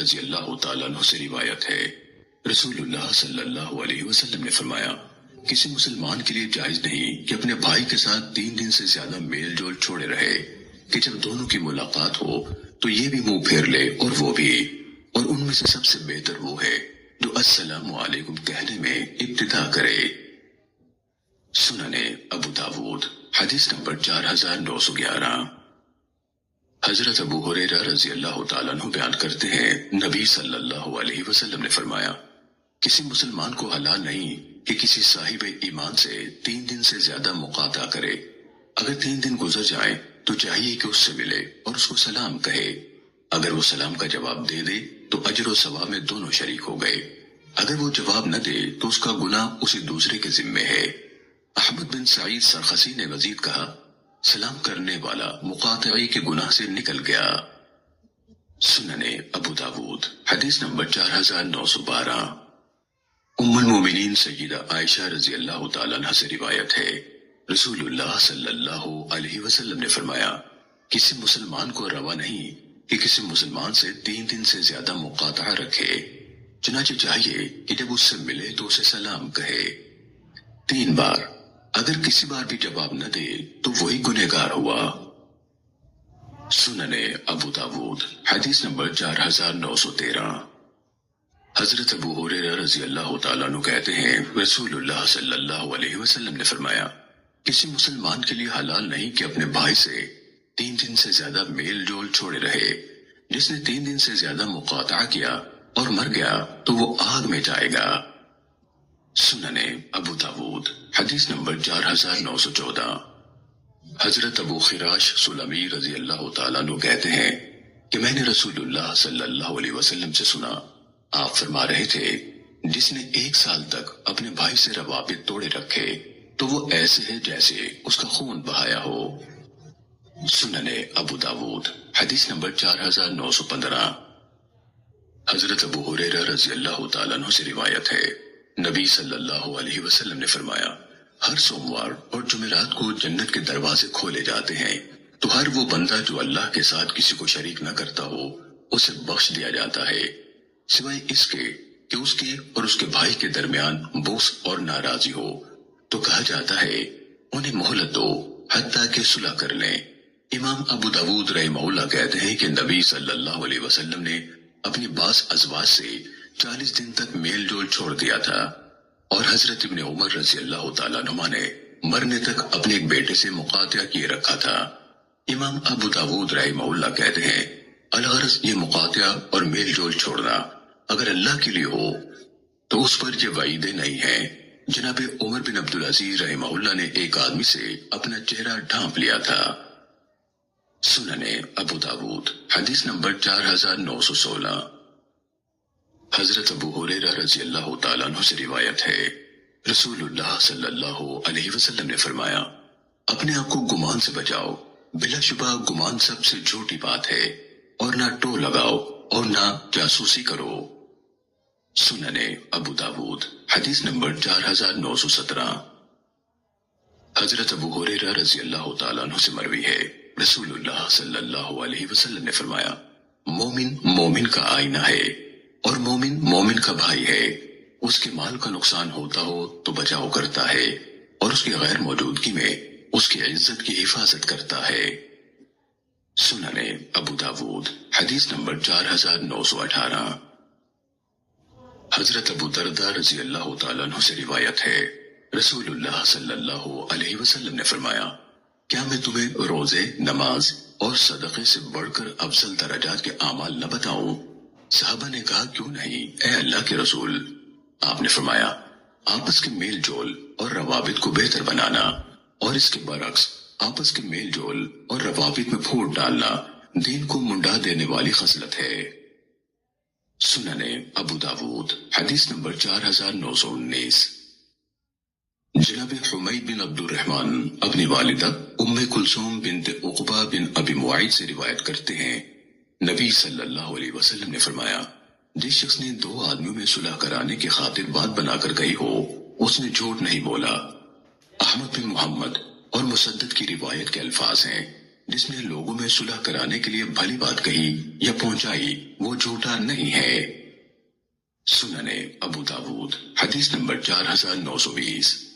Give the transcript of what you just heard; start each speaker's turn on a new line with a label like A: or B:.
A: رضی اللہ تعالیٰ عنہ سے روایت ہے، رسول اللہ صلی اللہ علیہ وسلم نے فرمایا، کسی مسلمان کے لیے جائز نہیں کہ اپنے بھائی کے ساتھ 3 دن سے زیادہ میل جول چھوڑے رہے کہ جب دونوں کی ملاقات ہو تو یہ بھی منہ پھیر لے اور وہ بھی، اور ان میں سے سب سے بہتر وہ ہے جو السلام علیکم کہنے میں ابتدا کرے۔ سننے ابو داود حدیث نمبر 4911۔ حضرت ابو ہریرہ رضی اللہ تعالیٰ عنہ بیان کرتے ہیں، نبی صلی اللہ علیہ وسلم نے فرمایا، کسی مسلمان کو حلال نہیں کہ کسی صاحب ایمان سے 3 دن سے زیادہ مقاطعہ کرے۔ اگر 3 دن گزر جائیں تو چاہیے کہ اس سے ملے اور اس کو سلام کہے۔ اگر وہ سلام کا جواب دے دے تو اجر و ثواب میں دونوں شریک ہو گئے، اگر وہ جواب نہ دے تو اس کا گناہ اسی دوسرے کے ذمے ہے۔ احمد بن سعید سرخسی نے مزید کہا، سلام کرنے والا مقاطعی کے گناہ سے نکل گیا۔ سننے ابو داود حدیث نمبر 4912۔ ام المومنین سیدہ عائشہ رضی اللہ تعالیٰ عنہ سے روایت ہے، رسول اللہ صلی اللہ علیہ وسلم نے فرمایا، کسی مسلمان کو روا نہیں کہ کسی مسلمان سے 3 دن سے زیادہ مقاطعہ رکھے، چنانچہ چاہیے کہ جب اس سے ملے تو اسے سلام کہے 3 بار۔ اگر کسی بار بھی جواب نہ دے تو وہی گنہگار ہوا۔ سننے ابو داود حدیث نمبر 4913۔ حضرت ابو ہریرہ رضی اللہ تعالیٰ عنہ کہتے ہیں، رسول اللہ صلی اللہ علیہ وسلم نے فرمایا، کسی مسلمان کے لیے حلال نہیں کہ اپنے بھائی سے 3 دن سے زیادہ میل جول چھوڑے رہے۔ جس نے 3 دن سے زیادہ مقاطعہ کیا اور مر گیا تو وہ آگ میں جائے گا۔ سننے ابو داود حدیث نمبر 4914۔ حضرت ابو خراش سلمی رضی اللہ تعالیٰ عنہ کہتے ہیں کہ میں نے رسول اللہ صلی اللہ علیہ وسلم سے سنا، آپ فرما رہے تھے، جس نے 1 سال تک اپنے بھائی سے روابط توڑے رکھے تو وہ ایسے ہے جیسے اس کا خون بہایا ہو۔ سننے ابو داود حدیث نمبر 4915۔ حضرت ابو ہریرہ رضی اللہ تعالیٰ عنہ سے روایت ہے، نبی صلی اللہ علیہ وسلم نے فرمایا، ہر سوموار اور جمعرات کو جنت کے دروازے کھولے جاتے ہیں تو ہر وہ بندہ جو اللہ کے ساتھ کسی کو شریک نہ کرتا ہو اسے بخش دیا جاتا ہے، سوائے اس کے کہ اس کے اور اس کے بھائی کے درمیان بغض اور ناراضی ہو، تو کہا جاتا ہے انہیں مہلت دو حتیٰ کہ صلح کر لیں۔ امام ابو داود رحمہ اللہ کہتے ہیں کہ نبی صلی اللہ علیہ وسلم نے اپنی بعض ازواج سے 40 دن تک میل جول چھوڑ دیا تھا، اور حضرت ابن عمر رضی اللہ تعالیٰ عنہ نے مرنے تک اپنے ایک بیٹے سے مقاطعہ کیے رکھا تھا۔ امام ابو داود رحمہ اللہ کہتے ہیں، الغرض یہ مقاطعہ اور میل جول چھوڑنا اگر اللہ کے لیے ہو تو اس پر یہ وعیدیں نہیں ہیں۔ جناب عمر بن عبدالعزیز رحمہ اللہ نے ایک آدمی سے اپنا چہرہ ڈھانپ لیا تھا۔ سننے ابو داود حدیث نمبر 4916۔ حضرت ابو ہریرہ رضی اللہ تعالیٰ عنہ سے روایت ہے، رسول اللہ صلی اللہ علیہ وسلم نے فرمایا، اپنے آپ کو گمان سے بچاؤ، بلا شبہ گمان سب سے جھوٹی بات ہے، اور نہ ٹو لگاؤ اور نہ جاسوسی کرو۔ سننے ابو داود حدیث نمبر 4917۔ حضرت ابو ہریرہ رضی اللہ تعالیٰ عنہ سے مروی ہے، رسول اللہ صلی اللہ علیہ وسلم نے فرمایا، مومن مومن کا آئینہ ہے اور مومن مومن کا بھائی ہے، اس کے مال کا نقصان ہوتا ہو تو بچاؤ کرتا ہے اور اس کی غیر موجودگی میں اس کی عزت کی حفاظت کرتا ہے۔ سننے ابو داود حدیث نمبر 4918۔ حضرت ابو درداء رضی اللہ تعالیٰ عنہ سے روایت ہے، رسول اللہ صلی اللہ علیہ وسلم نے فرمایا، کیا میں تمہیں روزے، نماز اور صدقے سے بڑھ کر افضل درجات کے اعمال نہ بتاؤں؟ صحابہ نے کہا، کیوں نہیں اے اللہ کے رسول؟ آپ نے فرمایا، آپس کے میل جول اور روابط کو بہتر بنانا، اور اس کے برعکس آپس کے میل جول اور روابط میں پھوٹ ڈالنا دین کو منڈا دینے والی خصلت ہے۔ سننے ابو داود حدیث نمبر 4919۔ جناب حمید بن عبد الرحمن اپنی والدہ ام کلثوم بنت عقبہ بن ابی معیط سے روایت کرتے ہیں، نبی صلی اللہ علیہ وسلم نے فرمایا، جس شخص نے 2 آدمیوں میں صلح کرانے کی خاطر بات بنا کر گئی ہو اس نے جھوٹ نہیں بولا۔ احمد بن محمد اور مسدد کی روایت کے الفاظ ہیں، جس نے لوگوں میں صلح کرانے کے لیے بھلی بات کہی یا پہنچائی وہ جھوٹا نہیں ہے۔ سنن ابو داؤد حدیث نمبر 4920۔